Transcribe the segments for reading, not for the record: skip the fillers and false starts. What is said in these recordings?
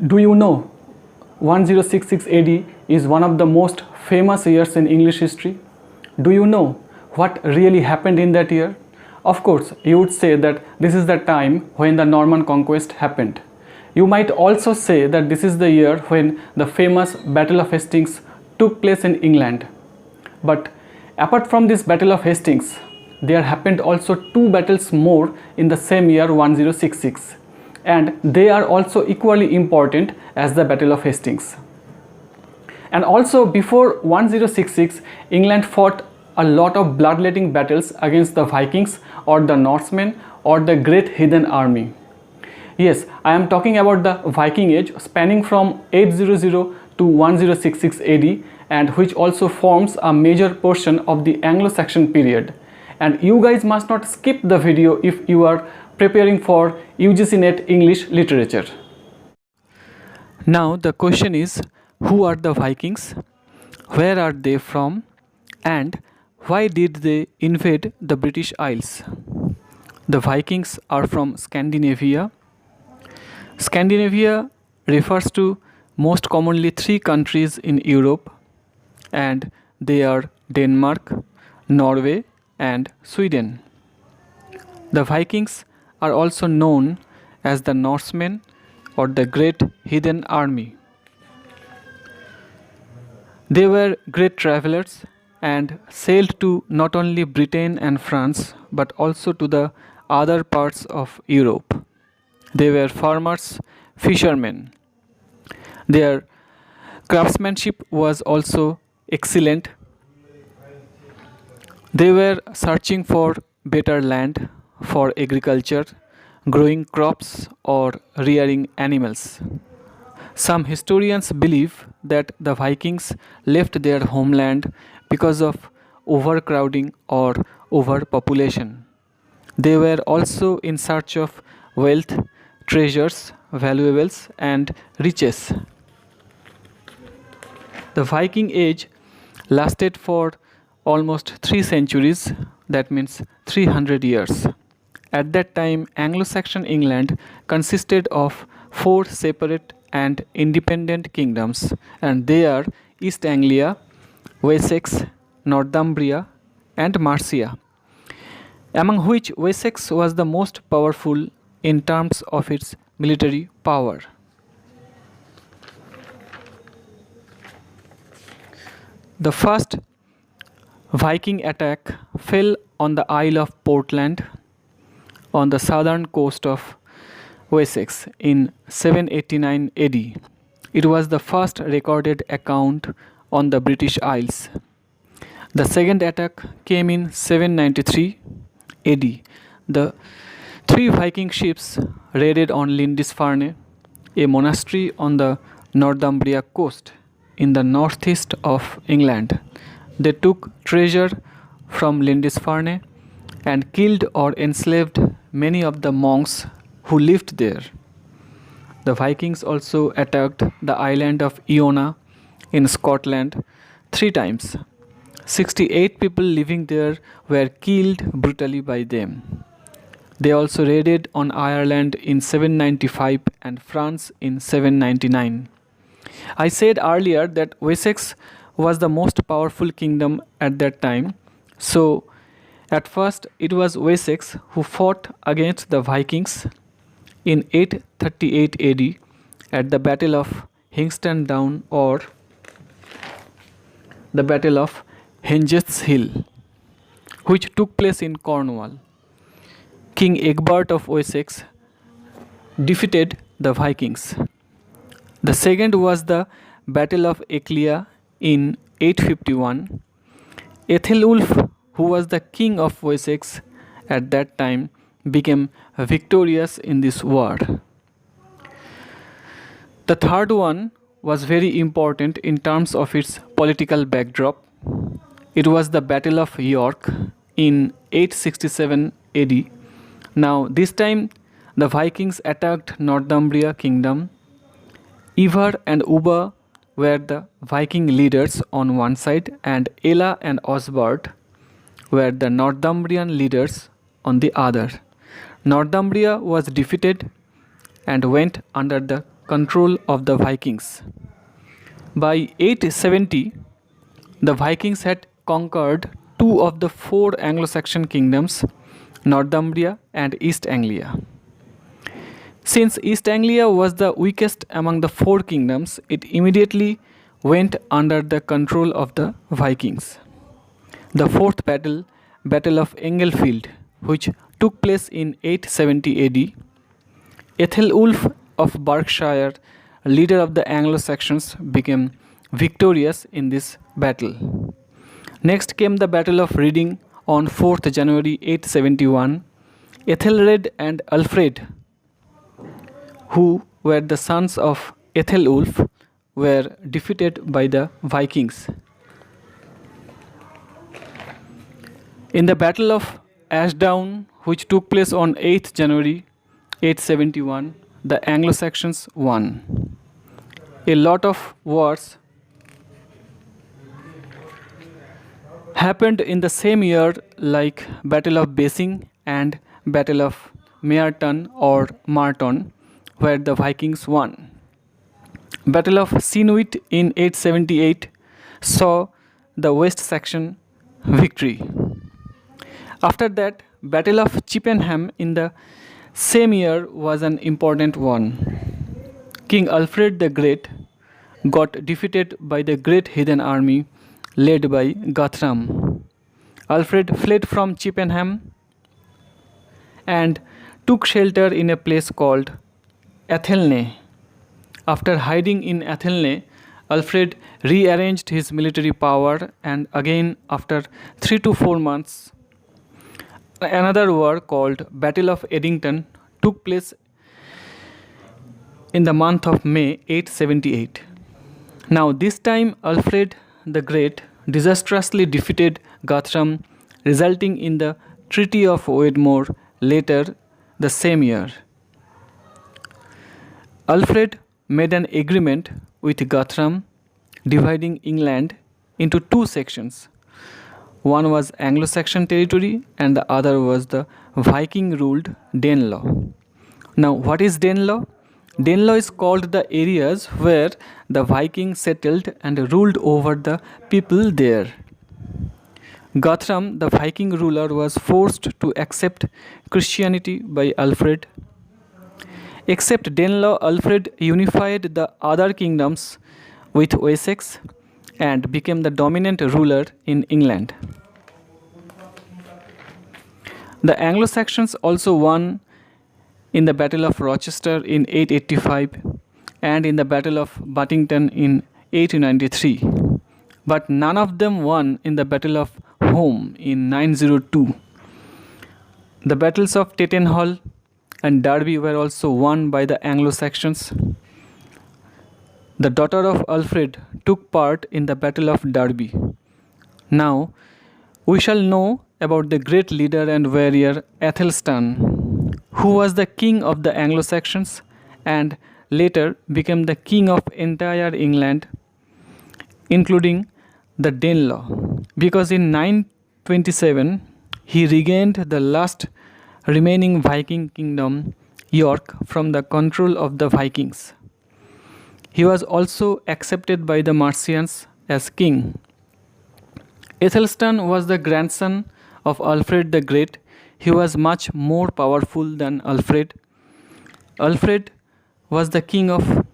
Do you know 1066 AD is one of the most famous years in English history? Do you know what really happened in that year? Of course, you would say that this is the time when the Norman Conquest happened. You might also say that this is the year when the famous Battle of Hastings took place in England. But apart from this Battle of Hastings, there happened also two battles more in the same year 1066, and they are also equally important as the Battle of Hastings. And also before 1066, England fought a lot of bloodletting battles against the Vikings or the Norsemen or the Great Heathen Army. Yes, I am talking about the Viking Age spanning from 800 to 1066 AD, and which also forms a major portion of the Anglo-Saxon period. And you guys must not skip the video if you are preparing for UGC NET English literature. Now the question is, who are the Vikings? Where are they from? And why did they invade the British Isles? The Vikings are from Scandinavia. Scandinavia refers to most commonly three countries in Europe, and they are Denmark, Norway, and Sweden. The Vikings are also known as the Norsemen or the Great Heathen Army. They were great travelers and sailed to not only Britain and France but also to the other parts of Europe. They were farmers, fishermen. Their craftsmanship was also excellent. They were searching for better land for agriculture, growing crops, or rearing animals. Some historians believe that the Vikings left their homeland because of overcrowding or overpopulation. They were also in search of wealth, treasures, valuables, and riches. The Viking Age lasted for almost 3 centuries, that means 300 years. At that time, Anglo-Saxon England consisted of 4 separate and independent kingdoms, and they are East Anglia, Wessex, Northumbria, and Mercia, among which Wessex was the most powerful in terms of its military power. The first Viking attack fell on the Isle of Portland on the southern coast of Wessex in 789 AD. It was the first recorded account on the British Isles. The second attack came in 793 AD. The 3 Viking ships raided on Lindisfarne, a monastery on the Northumbria coast in the northeast of England. They took treasure from Lindisfarne and killed or enslaved many of the monks who lived there. The Vikings also attacked the island of Iona in Scotland 3 times. 68 people living there were killed brutally by them. They also raided on Ireland in 795 and France in 799. I said earlier that Wessex was the most powerful kingdom at that time. So at first it was Wessex who fought against the Vikings in 838 AD at the Battle of Hingston Down, or the Battle of Hengest's Hill, which took place in Cornwall. King Egbert of Wessex defeated the Vikings. The second was the Battle of Aclea in 851. Ethelwulf, who was the king of Wessex at that time, became victorious in this war. The third one was very important in terms of its political backdrop. It was the Battle of York in 867 AD. Now this time the Vikings attacked Northumbria kingdom. Ivar and Ubba were the Viking leaders on one side, and Ella and Osbert were the Northumbrian leaders on the other. Northumbria was defeated and went under the control of the Vikings. By 870, the Vikings had conquered two of the four Anglo-Saxon kingdoms, Northumbria and East Anglia. Since East Anglia was the weakest among the four kingdoms, it immediately went under the control of the Vikings. The fourth battle, Battle of Englefield, which took place in 870 AD, Ethelwulf of Berkshire, leader of the Anglo-Saxons, became victorious in this battle. Next came the Battle of Reading on 4th January 871. Ethelred and Alfred, who were the sons of Ethelwulf, were defeated by the Vikings. In the Battle of Ashdown, which took place on 8th January 871, the Anglo-Saxons won. A lot of wars happened in the same year, like Battle of Basing and Battle of Mearton or Marton, where the Vikings won. Battle of Sinwit in 878 saw the West Saxon victory. After that, Battle of Chippenham in the same year was an important one. King Alfred the Great got defeated by the great heathen army led by Guthrum. Alfred fled from Chippenham and took shelter in a place called Athelney. After hiding in Athelney, Alfred rearranged his military power, and again after 3 to 4 months, another war called Battle of Edington took place in the month of May 878. Now this time Alfred the Great disastrously defeated Guthrum, resulting in the Treaty of Wedmore later the same year. Alfred made an agreement with Guthrum, dividing England into two sections. One was Anglo-Saxon territory and the other was the Viking-ruled Danelaw. Now, what is Danelaw? Danelaw is called the areas where the Vikings settled and ruled over the people there. Guthrum, the Viking ruler, was forced to accept Christianity by Alfred. Except Danelaw, Alfred unified the other kingdoms with Wessex and became the dominant ruler in England. The Anglo-Saxons also won in the Battle of Rochester in 885 and in the Battle of Buttington in 893, but none of them won in the Battle of Home in 902. The battles of Tettenhall and Derby were also won by the Anglo-Saxons. The daughter of Alfred took part in the Battle of Derby. Now, we shall know about the great leader and warrior Athelstan, who was the king of the Anglo-Saxons and later became the king of entire England, including the Danelaw, because in 927 he regained the last remaining Viking kingdom, York, from the control of the Vikings. He was also accepted by the Mercians as king. Athelstan was the grandson of Alfred the Great. He was much more powerful than Alfred. Alfred was the king of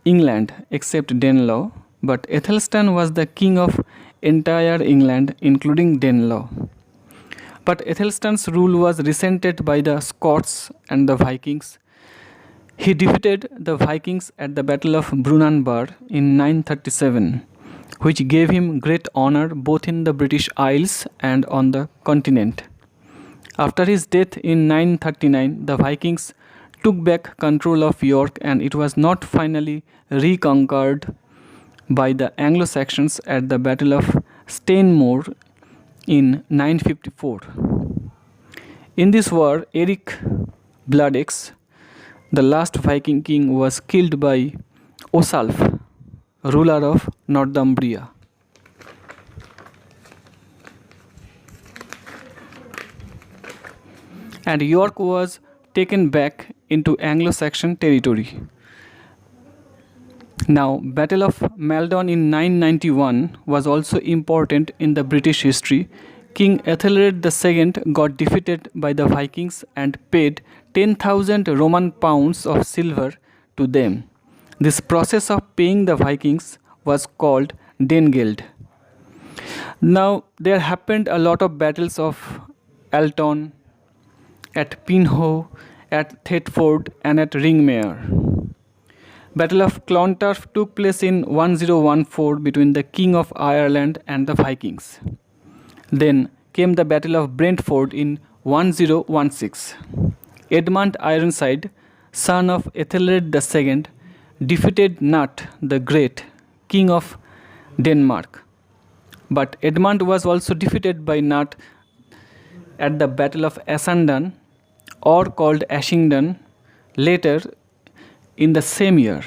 England except Danelaw, but Athelstan was the king of entire England including Danelaw. But Athelstan's rule was resented by the Scots and the Vikings. He defeated the Vikings at the Battle of Brunanburh in 937, which gave him great honor both in the British Isles and on the continent. After his death in 939, the Vikings took back control of York and it was not finally reconquered by the Anglo-Saxons at the Battle of Stainmoor in 954. In this war, Eric Bloodaxe, the last Viking king, was killed by Osalf, ruler of Northumbria. And York was taken back into Anglo-Saxon territory. Now, Battle of Maldon in 991 was also important in the British history. King Ethelred II got defeated by the Vikings and paid 10,000 Roman pounds of silver to them. This process of paying the Vikings was called Dengeld. Now, there happened a lot of battles of Alton, at Pinho, at Thetford, and at Ringmere. Battle of Clontarf took place in 1014 between the King of Ireland and the Vikings. Then came the Battle of Brentford in 1016. Edmund Ironside, son of Ethelred II, defeated Nut the Great, King of Denmark. But Edmund was also defeated by Nut at the Battle of Essendon, or called Ashington, later in the same year.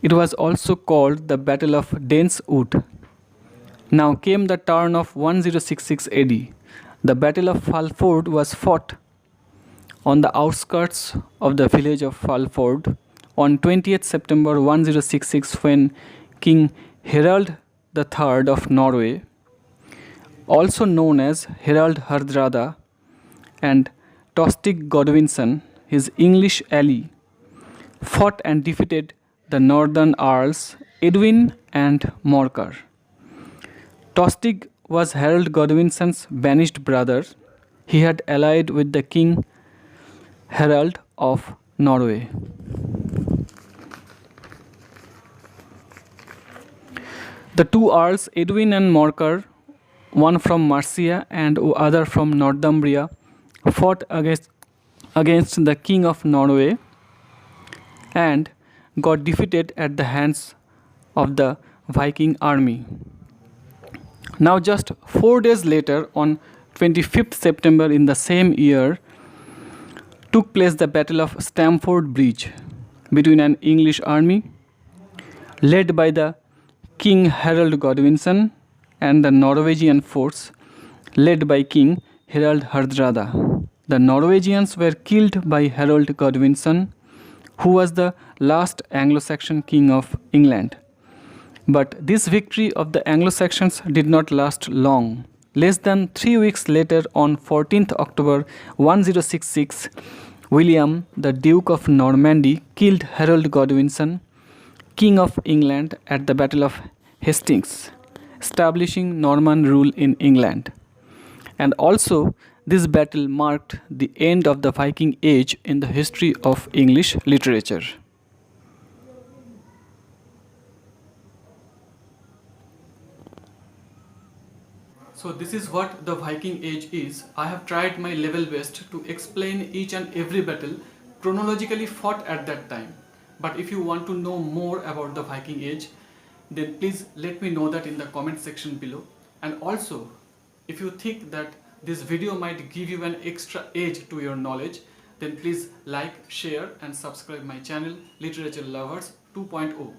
It was also called the Battle of Danes Wood. Now came the turn of 1066 AD. The Battle of Falford was fought on the outskirts of the village of Falford on 20th September 1066 when King Harald III of Norway, also known as Harald Hardrada, and Tostig Godwinson, his English ally, fought and defeated the northern Earls Edwin and Morcar. Tostig was Harold Godwinson's banished brother. He had allied with the King Harald of Norway. The two Earls, Edwin and Morcar, one from Mercia and other from Northumbria, fought against the King of Norway and got defeated at the hands of the Viking army. Now, just 4 days later, on 25th September in the same year, took place the Battle of Stamford Bridge between an English army led by the King Harold Godwinson and the Norwegian force led by King Harald Hardrada. The Norwegians were killed by Harold Godwinson, who was the last Anglo-Saxon king of England. But this victory of the Anglo-Saxons did not last long. Less than 3 weeks later, on 14th October 1066, William, the Duke of Normandy, killed Harold Godwinson, King of England, at the Battle of Hastings, establishing Norman rule in England. And also, this battle marked the end of the Viking Age in the history of English literature. So this is what the Viking Age is. I have tried my level best to explain each and every battle chronologically fought at that time. But if you want to know more about the Viking Age, then please let me know that in the comment section below. And also, if you think that this video might give you an extra edge to your knowledge, then please like, share and subscribe my channel Literature Lovers 2.0.